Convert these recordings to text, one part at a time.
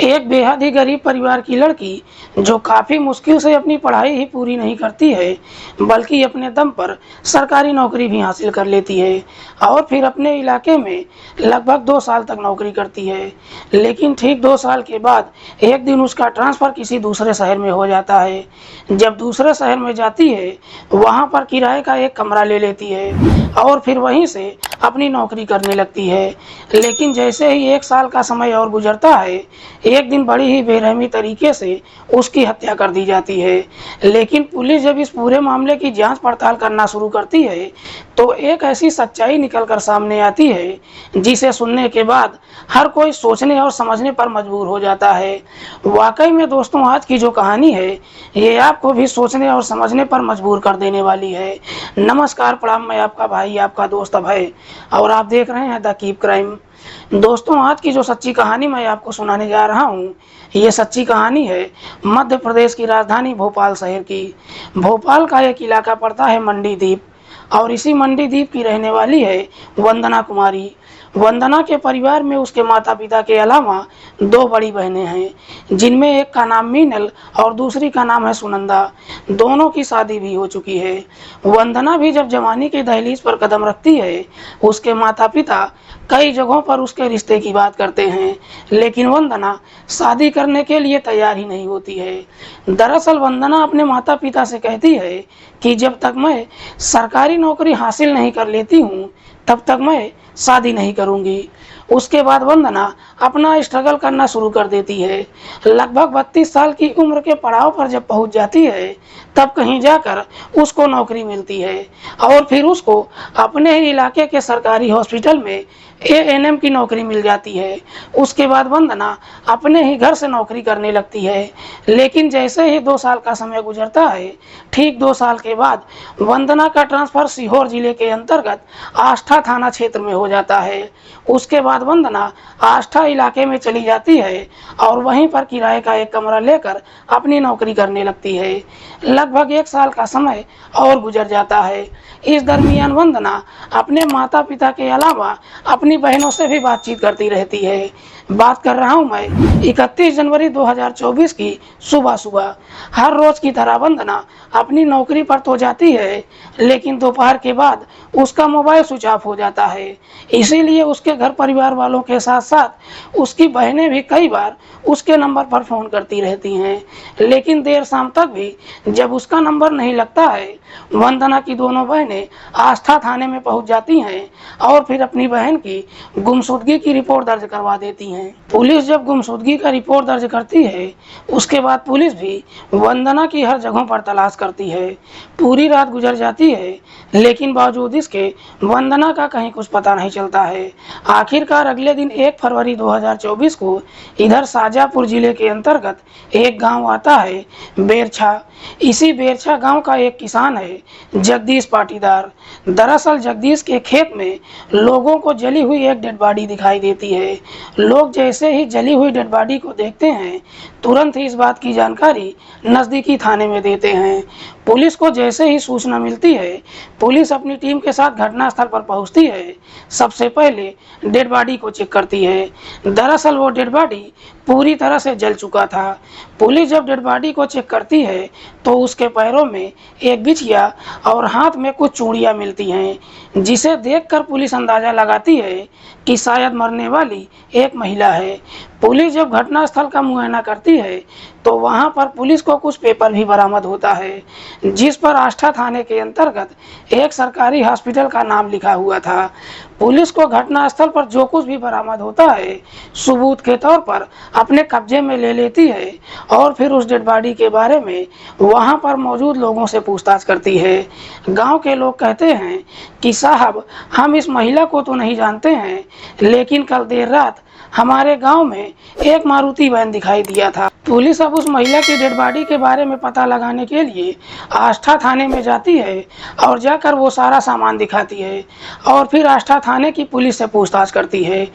एक बेहद ही गरीब परिवार की लड़की जो काफ़ी मुश्किल से अपनी पढ़ाई ही पूरी नहीं करती है, बल्कि अपने दम पर सरकारी नौकरी भी हासिल कर लेती है और फिर अपने इलाके में लगभग 2 साल तक नौकरी करती है। लेकिन ठीक 2 साल के बाद एक दिन उसका ट्रांसफ़र किसी दूसरे शहर में हो जाता है। जब दूसरे शहर में जाती है, वहाँ पर किराए का एक कमरा ले लेती है और फिर वहीं से अपनी नौकरी करने लगती है। लेकिन जैसे ही 1 साल का समय और गुजरता है, एक दिन बड़ी ही बेरहमी तरीके से उसकी हत्या कर दी जाती है। लेकिन पुलिस जब इस पूरे मामले की जांच पड़ताल करना शुरू करती है, तो एक ऐसी सच्चाई निकल कर सामने आती है, जिसे सुनने के बाद हर कोई सोचने और समझने पर मजबूर हो जाता है। वाकई में दोस्तों, आज की जो कहानी है, ये आपको भी सोचने और समझने पर मजबूर कर देने वाली है। नमस्कार, प्रणाम, मैं आपका भाई, आपका दोस्त अभय, और आप देख रहे हैं द कीप क्राइम। दोस्तों, आज की जो सच्ची कहानी मैं आपको सुनाने जा रहा हूँ, ये सच्ची कहानी है मध्य प्रदेश की राजधानी भोपाल शहर की। भोपाल का एक इलाका पड़ता है मंडीदीप, और इसी मंडीदीप की रहने वाली है वंदना कुमारी। वंदना के परिवार में उसके माता पिता के अलावा 2 बड़ी बहनें हैं, जिनमें एक का नाम मीनल और दूसरी का नाम है सुनंदा। दोनों की शादी भी हो चुकी है। वंदना भी जब जवानी की दहलीज पर कदम रखती है, उसके माता पिता कई जगहों पर उसके रिश्ते की बात करते हैं, लेकिन वंदना शादी करने के लिए तैयार ही नहीं होती है। दरअसल वंदना अपने माता पिता से कहती है कि जब तक मैं सरकारी नौकरी हासिल नहीं कर लेती हूँ, तब तक मैं शादी नहीं करूँगी। उसके बाद वंदना अपना स्ट्रगल करना शुरू कर देती है। लगभग 32 साल की उम्र के पड़ाव पर जब पहुंच जाती है, तब कहीं जाकर उसको नौकरी मिलती है और फिर उसको अपने ही इलाके के सरकारी हॉस्पिटल में एएनएम की नौकरी मिल जाती है। उसके बाद वंदना अपने ही घर से नौकरी करने लगती है। लेकिन जैसे ही 2 साल का समय गुजरता है, ठीक 2 साल के बाद वंदना का ट्रांसफ़र सीहोर जिले के अंतर्गत आष्ठा थाना क्षेत्र में हो जाता है। उसके बाद वंदना आष्ठा इलाके में चली जाती है और वहीं पर किराए का एक कमरा लेकर अपनी नौकरी करने लगती है। लगभग 1 साल का समय और गुजर जाता है। इस दरमियान वंदना अपने माता पिता के अलावा अपनी बहनों से भी बातचीत करती रहती है। बात कर रहा हूं मैं 31 जनवरी 2024 की सुबह सुबह। हर रोज की तरह वंदना अपनी नौकरी पर तो जाती है, लेकिन दोपहर के बाद उसका मोबाइल स्विच ऑफ हो जाता है। इसीलिए उसके घर परिवार वालों के साथ साथ उसकी बहनें भी कई बार उसके नंबर पर फ़ोन करती रहती हैं, लेकिन देर शाम तक भी जब उसका नंबर नहीं लगता है, वंदना की दोनों बहनें आष्ठा थाने में पहुंच जाती हैं और फिर अपनी बहन की गुमशुदगी की रिपोर्ट दर्ज करवा देती हैं। पुलिस जब गुमशुदगी का रिपोर्ट दर्ज करती है, उसके बाद पुलिस भी वंदना की हर जगहों पर तलाश करती है। पूरी रात गुजर जाती है, लेकिन बावजूद इसके वंदना का कहीं कुछ पता नहीं चलता है। आखिरकार अगले दिन 1 फरवरी 2024 को इधर शाजापुर जिले के अंतर्गत एक गांव आता है, बेरछा। इसी बेरछा गांव का एक किसान है, जगदीश पाटीदार। दरअसल जगदीश के खेत में लोगों को जली हुई एक डेड बॉडी दिखाई देती है। लोग जैसे ही जली हुई डेड बॉडी को देखते हैं, तुरंत ही इस बात की जानकारी नज़दीकी थाने में देते हैं। पुलिस को जैसे ही सूचना मिलती है, पुलिस अपनी टीम के साथ घटनास्थल पर पहुंचती है। सबसे पहले डेड बॉडी को चेक करती है। दरअसल वो डेड बॉडी पूरी तरह से जल चुका था। पुलिस जब डेड बॉडी को चेक करती है, तो उसके पैरों में एक बिछिया और हाथ में कुछ चूड़ियाँ मिलती हैं, जिसे देखकर पुलिस अंदाज़ा लगाती है कि शायद मरने वाली एक महिला है। पुलिस जब घटनास्थल का मुआयना करती है, तो वहां पर पुलिस को कुछ पेपर भी बरामद होता है, जिस पर आष्ठा थाने के अंतर्गत एक सरकारी हॉस्पिटल का नाम लिखा हुआ था। पुलिस को घटनास्थल पर जो कुछ भी बरामद होता है, सबूत के तौर पर अपने कब्जे में ले लेती है और फिर उस डेड बॉडी के बारे में वहां पर मौजूद लोगों से पूछताछ करती है। गांव के लोग कहते हैं कि साहब, हम इस महिला को तो नहीं जानते हैं, लेकिन कल देर रात हमारे गांव में एक मारुति वैन दिखाई दिया था। पुलिस अब उस महिला की डेड बॉडी के बारे में पता लगाने के लिए आष्ठा थाने में जाती है और जाकर वो सारा सामान दिखाती है और फिर आष्ठा थाने की पुलिस से पूछताछ करती है।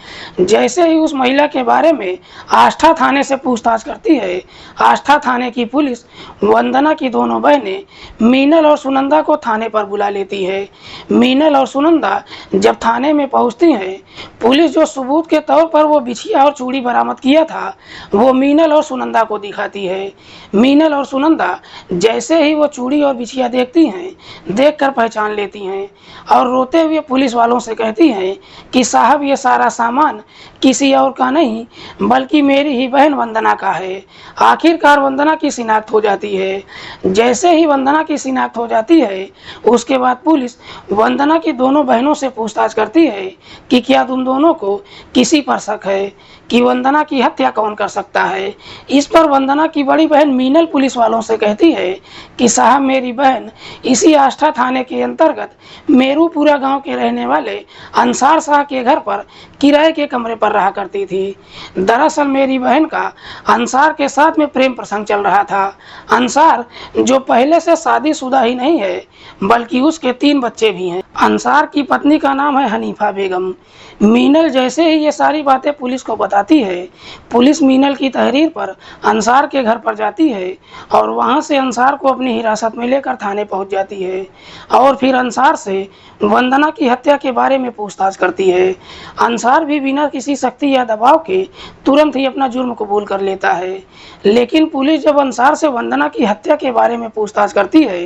जैसे ही उस महिला के बारे में आष्ठा थाने से पूछताछ करती है, आष्ठा थाने की पुलिस वंदना की दोनों बहनें मीनल और सुनंदा को थाने पर बुला लेती है। मीनल और सुनंदा जब थाने में पहुंचती हैं, पुलिस जो सबूत के तौर पर वो बिछिया और चूड़ी बरामद किया था वो मीनल और सुनंदा को दिखाती है। मीनल और सुनंदा जैसे ही वो चूड़ी और बिछिया देखती हैं, देखकर पहचान लेती हैं और रोते हुए पुलिस वालों से कहती हैं कि साहब ये सारा सामान किसी और का नहीं बल्कि मेरी ही बहन वंदना का है। आखिरकार वंदना की शिनाख्त हो जाती है। जैसे ही वंदना की शिनाख्त हो जाती है उसके बाद पुलिस वंदना की दोनों बहनों से पूछताछ करती है कि क्या तुम दोनों को किसी पर शक है कि वंदना की हत्या कौन कर सकता है। इस पर वंदना की बड़ी बहन मीनल पुलिस वालों से कहती है कि साहब मेरी बहन इसी आष्टा थाने के अंतर्गत मेरूपुरा गांव के रहने वाले अंसार शाह के घर पर किराए के कमरे पर रहा करती थी। दरअसल मेरी बहन का अंसार के साथ में प्रेम प्रसंग चल रहा था। अंसार जो पहले से शादीशुदा ही नहीं है बल्कि उसके 3 बच्चे भी हैं। अंसार की पत्नी का नाम है हनीफा बेगम। मीनल जैसे ही ये सारी बातें पुलिस को बताती है, पुलिस मीनल की तहरीर पर अंसार के घर पर जाती है और वहां से अंसार को अपनी हिरासत में लेकर थाने पहुंच जाती है और फिर अंसार से वंदना की हत्या के बारे में पूछताछ करती है। अंसार भी बिना किसी सख्ती या दबाव के तुरंत ही अपना जुर्म कबूल कर लेता है। लेकिन पुलिस जब अंसार से वंदना की हत्या के बारे में पूछताछ करती है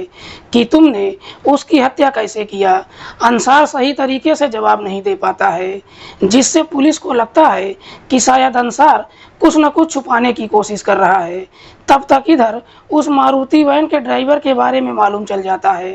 कि तुमने उसकी हत्या कैसे किया, अंसार सही तरीके से जवाब नहीं दे पाता है, जिससे पुलिस को लगता है कि शायद अंसार कुछ न कुछ छुपाने की कोशिश कर रहा है। तब तक इधर उस मारुति वैन के ड्राइवर के बारे में मालूम चल जाता है।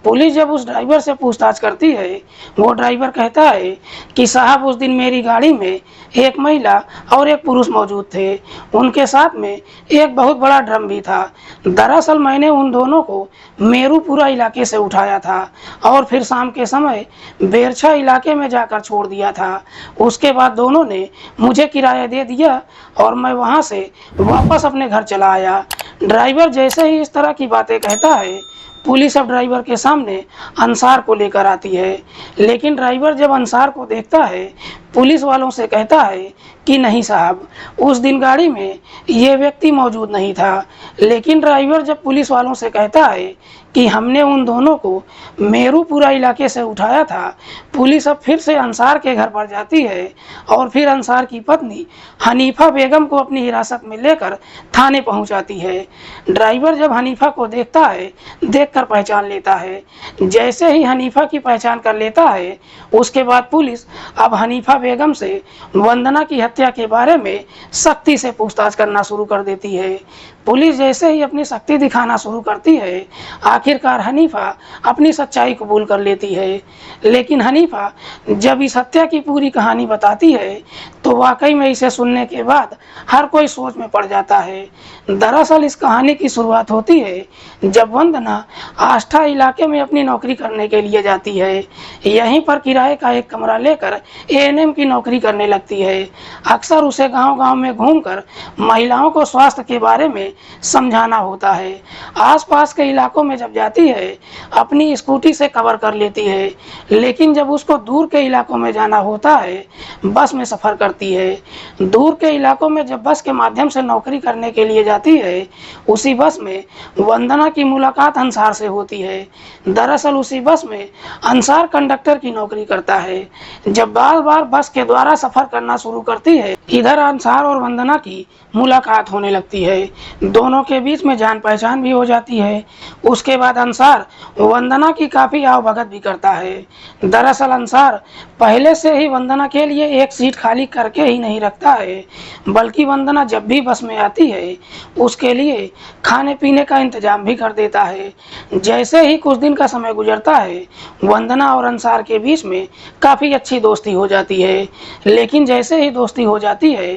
पुलिस जब उस ड्राइवर से पूछताछ करती है वो ड्राइवर कहता है कि साहब उस दिन मेरी गाड़ी में एक महिला और एक पुरुष मौजूद थे, उनके साथ में एक बहुत बड़ा ड्रम भी था। दरअसल मैंने उन दोनों को मेरूपुरा इलाके से उठाया था और फिर शाम के समय बेरछा इलाके में जाकर छोड़ दिया था। उसके बाद दोनों ने मुझे किराया दे दिया और मैं वहां से वापस अपने घर चला आया। ड्राइवर जैसे ही इस तरह की बातें कहता है पुलिस अब ड्राइवर के सामने अंसार को लेकर आती है। लेकिन ड्राइवर जब अंसार को देखता है पुलिस वालों से कहता है कि नहीं साहब उस दिन गाड़ी में ये व्यक्ति मौजूद नहीं था। लेकिन ड्राइवर जब पुलिस वालों से कहता है कि हमने उन दोनों को मेरूपुरा इलाके से उठाया था, पुलिस अब फिर से अंसार के घर पर जाती है और फिर अंसार की पत्नी हनीफा बेगम को अपनी हिरासत में लेकर थाने पहुंचाती है। ड्राइवर जब हनीफा को देखता है देखकर पहचान लेता है। जैसे ही हनीफा की पहचान कर लेता है उसके बाद पुलिस अब हनीफा बेगम से वंदना की हत्या के बारे में सख्ती से पूछताछ करना शुरू कर देती है। पुलिस जैसे ही अपनी शक्ति दिखाना शुरू करती है आखिरकार हनीफा अपनी सच्चाई कबूल कर लेती है। लेकिन हनीफा जब इस हत्या की पूरी कहानी बताती है तो वाकई में इसे सुनने के बाद हर कोई सोच में पड़ जाता है। दरअसल इस कहानी की शुरुआत होती है जब वंदना आष्टा इलाके में अपनी नौकरी करने के लिए जाती है। यहीं पर किराए का एक कमरा लेकर एएनएम की नौकरी करने लगती है। अक्सर उसे गांव-गांव में घूमकर महिलाओं को स्वास्थ्य के बारे में समझाना होता है। आसपास के इलाकों में जब जाती है अपनी स्कूटी से कवर कर लेती है, लेकिन जब उसको दूर के इलाकों में जाना होता है बस में सफ़र करती है। दूर के इलाकों में जब बस के माध्यम से नौकरी करने के लिए जाती है उसी बस में वंदना की मुलाकात अंसार से होती है। दरअसल उसी बस में अंसार कंडक्टर की नौकरी करता है। जब बार बार बस के द्वारा सफ़र करना शुरू करती है इधर अंसार और वंदना की मुलाकात होने लगती है। दोनों के बीच में जान पहचान भी हो जाती है। उसके बाद अंसार वंदना की काफ़ी आवभगत भी करता है। दरअसल अंसार पहले से ही वंदना के लिए एक सीट खाली करके ही नहीं रखता है बल्कि वंदना जब भी बस में आती है उसके लिए खाने पीने का इंतजाम भी कर देता है। जैसे ही कुछ दिन का समय गुजरता है वंदना और अंसार के बीच में काफ़ी अच्छी दोस्ती हो जाती है। लेकिन जैसे ही दोस्ती हो जाती है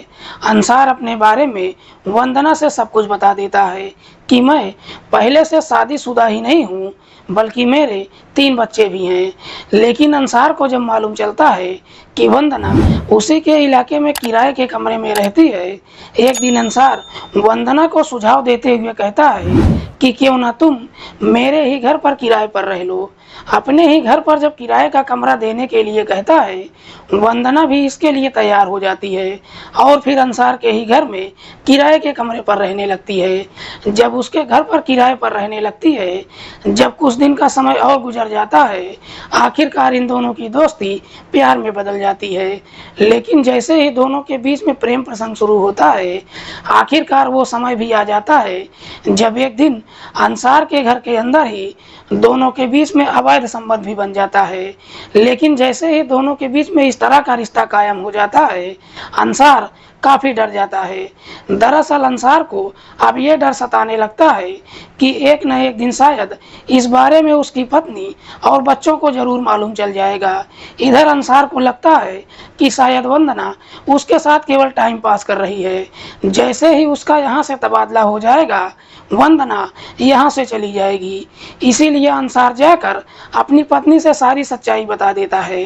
अंसार अपने बारे में वंदना से सब कुछ बता देता है कि मैं पहले से शादीशुदा ही नहीं हूँ बल्कि मेरे 3 बच्चे भी हैं। लेकिन अंसार को जब मालूम चलता है कि वंदना उसी के इलाके में किराए के कमरे में रहती है, एक दिन अंसार वंदना को सुझाव देते हुए कहता है कि क्यों ना तुम मेरे ही घर पर किराए पर रह लो। अपने ही घर पर जब किराए का कमरा देने के लिए कहता है, वंदना भी इसके लिए तैयार हो जाती है और फिर अंसार के ही घर में किराए के कमरे पर रहने लगती है। जब उसके घर पर किराए पर रहने लगती है, जब कुछ दिन का समय और गुजर जाता है, आखिरकार इन दोनों की दोस्ती प्यार में बदल जाती है। लेकिन जैसे ही दोनों के बीच में प्रेम प्रसंग शुरू होता है, आखिरकार वो समय भी आ जाता है जब एक दिन अंसार के घर के अंदर ही दोनों के बीच में अवैध संबंध भी बन जाता है। लेकिन जैसे ही दोनों के बीच में इस तरह का रिश्ता कायम हो जाता है, अंसार काफी डर जाता है। दरअसल अंसार को अब ये डर सताने लगता है कि एक न एक दिन शायद इस बारे में उसकी पत्नी और बच्चों को जरूर मालूम चल जाएगा। इधर अंसार को लगता है कि शायद वंदना उसके साथ केवल टाइम पास कर रही है। जैसे ही उसका यहाँ से तबादला हो जाएगा, वंदना यहाँ से चली जाएगी। इसीलिए अंसार जाकर अपनी पत्नी से सारी सच्चाई बता देता है।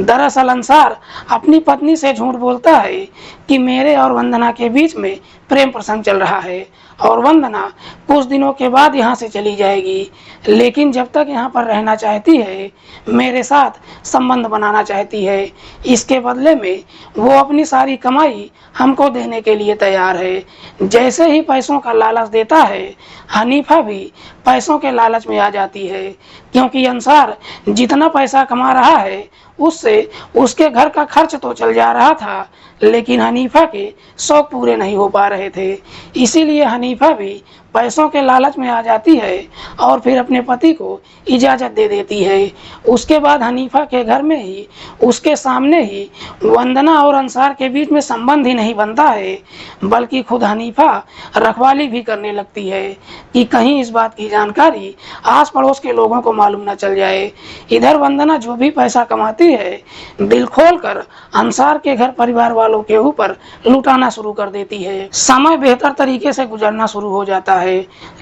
दरअसल अंसार अपनी पत्नी से झूठ बोलता है कि मेरे और वंदना के बीच में प्रेम प्रसंग चल रहा है और वंदना कुछ दिनों के बाद यहाँ से चली जाएगी, लेकिन जब तक यहाँ पर रहना चाहती है, मेरे साथ संबंध बनाना चाहती है। इसके बदले में वो अपनी सारी कमाई हमको देने के लिए तैयार है। जैसे ही पैसों का लालच देता है, हनीफा भी पैसों के लालच में आ जाती है, क्योंकि अंसार जितना पैसा कमा रहा है उससे उसके घर का खर्च तो चल जा रहा था, लेकिन हनीफा के शौक पूरे नहीं हो पा रहे थे। इसीलिए हनीफा भी पैसों के लालच में आ जाती है और फिर अपने पति को इजाज़त दे देती है। उसके बाद हनीफा के घर में ही उसके सामने ही वंदना और अंसार के बीच में संबंध ही नहीं बनता है, बल्कि खुद हनीफा रखवाली भी करने लगती है कि कहीं इस बात की जानकारी आस पड़ोस के लोगों को मालूम न चल जाए। इधर वंदना जो भी पैसा कमाती है, दिल खोल कर अंसार के घर परिवार वालों के ऊपर लुटाना शुरू कर देती है। समय बेहतर तरीके से गुजरना शुरू हो जाता है।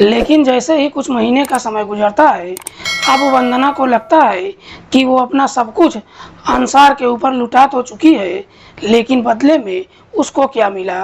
लेकिन जैसे ही कुछ महीने का समय गुजरता है, अब वंदना को लगता है कि वो अपना सब कुछ अंसार के ऊपर लुटा तो चुकी है, लेकिन बदले में उसको क्या मिला,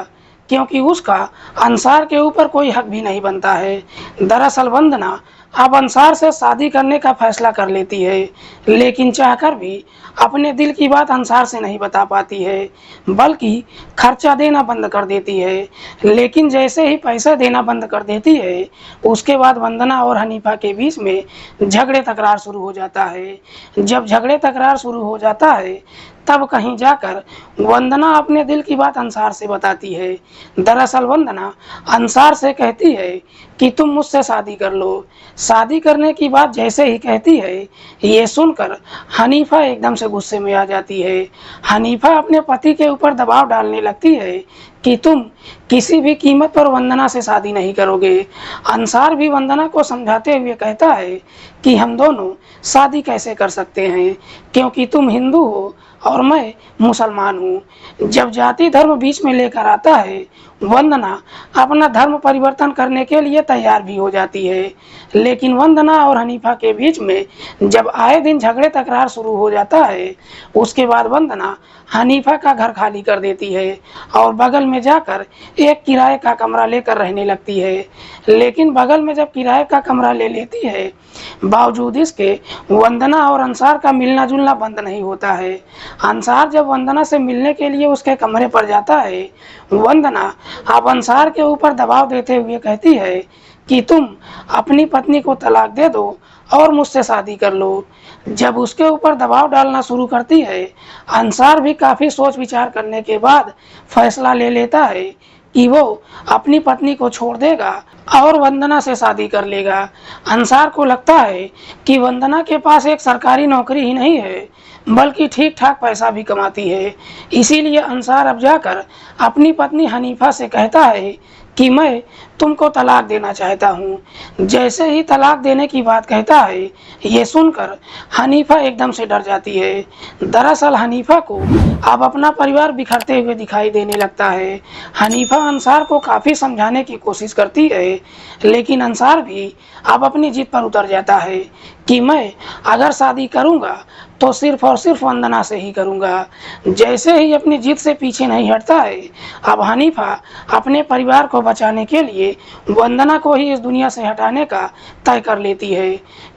क्योंकि उसका अंसार के ऊपर कोई हक भी नहीं बनता है। दरअसल वंदना अब अंसार से शादी करने का फैसला कर लेती है, लेकिन चाहकर भी अपने दिल की बात अंसार से नहीं बता पाती है, बल्कि खर्चा देना बंद कर देती है। लेकिन जैसे ही पैसा देना बंद कर देती है, उसके बाद वंदना और हनीफा के बीच में झगड़े तकरार शुरू हो जाता है। जब झगड़े तकरार शुरू हो जाता है, तब कहीं जाकर वंदना अपने दिल की बात अंसार से बताती है। दरअसल वंदना अंसार से कहती है कि तुम मुझसे शादी कर लो। शादी करने की बात जैसे ही कहती है, ये सुनकर हनीफा एकदम से गुस्से में आ जाती है। हनीफा अपने पति के ऊपर दबाव डालने लगती है कि तुम किसी भी कीमत पर वंदना से शादी नहीं करोगे। अंसार भी वंदना को समझाते हुए कहता है कि हम दोनों शादी कैसे कर सकते हैं, क्योंकि तुम हिंदू हो और मैं मुसलमान हूँ। जब जाति धर्म बीच में लेकर आता है, वंदना अपना धर्म परिवर्तन करने के लिए तैयार भी हो जाती है। लेकिन वंदना और हनीफा के बीच में जब आए दिन झगड़े तकरार शुरू हो जाता है, उसके बाद वंदना हनीफा का घर खाली कर देती है और बगल में जाकर एक किराए का कमरा लेकर रहने लगती है। लेकिन बगल में जब किराए का कमरा ले लेती है, बावजूद इसके वंदना और अंसार का मिलना जुलना बंद नहीं होता है। अंसार जब वंदना से मिलने के लिए उसके कमरे पर जाता है, वंदना अब अंसार के ऊपर दबाव देते हुए कहती है कि तुम अपनी पत्नी को तलाक दे दो और मुझसे शादी कर लो। जब उसके ऊपर दबाव डालना शुरू करती है, अंसार भी काफ़ी सोच विचार करने के बाद फैसला ले लेता है कि वो अपनी पत्नी को छोड़ देगा और वंदना से शादी कर लेगा। अंसार को लगता है कि वंदना के पास एक सरकारी नौकरी ही नहीं है, बल्कि ठीक ठाक पैसा भी कमाती है। इसीलिए अंसार अब जाकर अपनी पत्नी हनीफा से कहता है कि मैं तुमको तलाक देना चाहता हूँ। जैसे ही तलाक देने की बात कहता है, ये सुनकर हनीफा एकदम से डर जाती है। दरअसल हनीफा को अब अपना परिवार बिखरते हुए दिखाई देने लगता है। हनीफा अंसार को काफ़ी समझाने की कोशिश करती है, लेकिन अंसार भी अब अपनी जिद पर उतर जाता है, कि मैं अगर शादी करूँगा तो सिर्फ और सिर्फ वंदना से ही करूँगा। जैसे ही अपनी जिद से पीछे नहीं हटता है, अब हनीफा अपने परिवार को बचाने के लिए वंदना को ही इस दुनिया से हटाने का तय कर लेती है,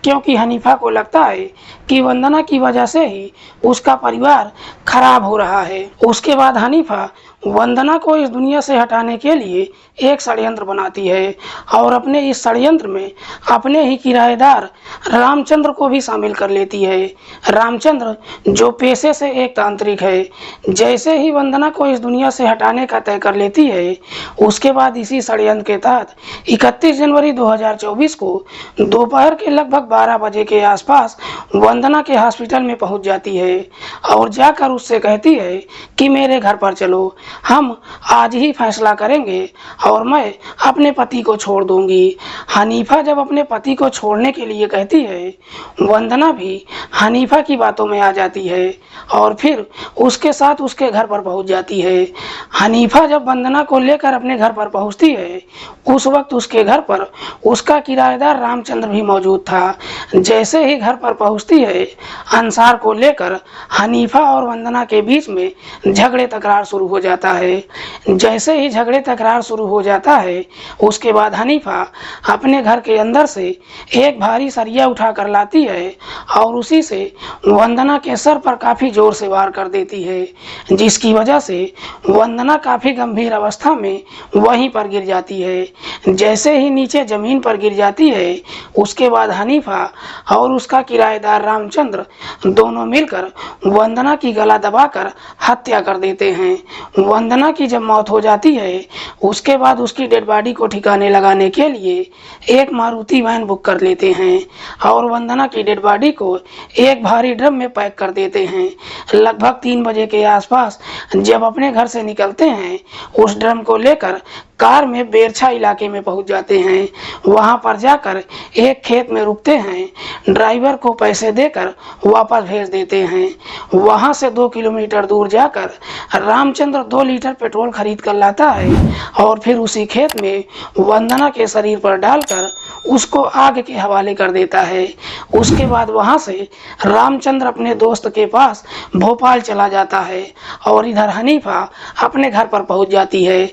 क्योंकि हनीफा को लगता है कि वंदना की वजह से ही उसका परिवार खराब हो रहा है। उसके बाद हनीफा वंदना को इस दुनिया से हटाने के लिए एक षड्यंत्र बनाती है और अपने इस षड्यंत्र में अपने ही किराएदार रामचंद्र को भी शामिल कर लेती है। रामचंद्र जो पेशे से एक तांत्रिक है, जैसे ही वंदना को इस दुनिया से हटाने का तय कर लेती है, उसके बाद इसी षड्यंत्र के तहत 31 जनवरी 2024 को दोपहर के लगभग 12 बजे के आसपास वंदना के हॉस्पिटल में पहुंच जाती है और जाकर उससे कहती है कि मेरे घर पर चलो, हम आज ही फैसला करेंगे और मैं अपने पति को छोड़ दूंगी। हनीफा जब अपने पति को छोड़ने के लिए कहती है, वंदना भी हनीफा की बातों में आ जाती है और फिर उसके साथ उसके घर पर पहुंच जाती है। हनीफा जब वंदना को लेकर अपने घर पर पहुंचती है, उस वक्त उसके घर पर उसका किराएदार रामचंद्र भी मौजूद था। जैसे ही घर पर पहुंचती है, अंसार को लेकर हनीफा और वंदना के बीच में झगड़े तकरार शुरू हो जाता है। जैसे ही झगड़े तकरार शुरू हो जाता है, उसके बाद हनीफा अपने घर के अंदर से एक भारी सरिया उठा कर लाती है और उसी से वंदना के सर पर काफी जोर से वार कर देती है, जिसकी वजह से वंदना काफी गंभीर अवस्था में वहीं पर गिर जाती है। जैसे ही नीचे जमीन पर गिर जाती है, उसके बाद हनीफा और उसका किराएदार रामचंद्र दोनों मिलकर वंदना की गला दबाकर हत्या कर देते हैं। वंदना की जब मौत हो जाती है, उसके बाद उसकी डेड बॉडी को ठिकाने लगाने के लिए एक मारुति वैन बुक कर लेते हैं और वंदना की डेड बॉडी को एक भारी ड्रम में पैक कर देते हैं। लगभग 3 बजे के आसपास जब अपने घर से निकलते हैं, उस ड्रम को लेकर कार में बेरछा इलाके में पहुंच जाते हैं। वहां पर जाकर एक खेत में रुकते हैं, ड्राइवर को पैसे देकर वापस भेज देते हैं। वहां से 2 किलोमीटर दूर जाकर रामचंद्र 2 लीटर पेट्रोल खरीद कर लाता है और फिर उसी खेत में वंदना के शरीर पर डालकर उसको आग के हवाले कर देता है। उसके बाद वहां से रामचंद्र अपने दोस्त के पास भोपाल चला जाता है और इधर हनीफा अपने घर पर पहुंच जाती है।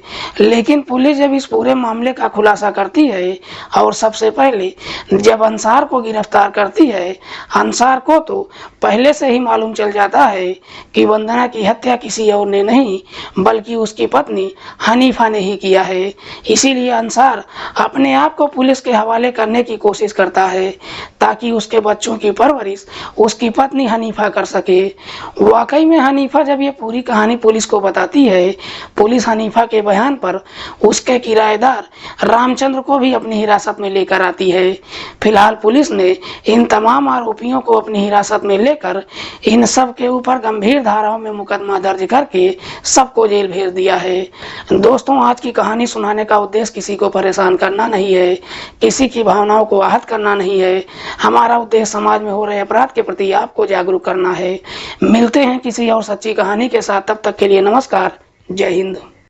लेकिन पुलिस जब इस पूरे मामले का खुलासा करती है और सबसे पहले जब अंसार को गिरफ्तार करती है, अंसार को तो पहले से ही मालूम चल जाता है कि वंदना की हत्या किसी और ने नहीं बल्कि उसकी पत्नी हनीफा ने ही किया है। इसीलिए अंसार अपने आप को पुलिस के हवाले करने की कोशिश करता है ताकि उसके बच्चों की परवरिश उसकी पत्नी हनीफा कर सके। वाकई में हनीफा जब ये पूरी कहानी पुलिस को बताती है, पुलिस हनीफा के बयान पर उसके किराएदार रामचंद्र को भी अपनी हिरासत में लेकर आती है। फिलहाल पुलिस ने इन तमाम आरोपियों को अपनी हिरासत में लेकर इन सब के ऊपर गंभीर धाराओं में मुकदमा दर्ज करके सबको जेल भेज दिया है। दोस्तों, आज की कहानी सुनाने का उद्देश्य किसी को परेशान करना नहीं है, किसी की भावनाओं को आहत करना नहीं है। हमारा उद्देश्य समाज में हो रहे अपराध के प्रति आपको जागरूक करना है। मिलते हैं किसी और सच्ची कहानी के साथ, तब तक के लिए नमस्कार, जय हिंद।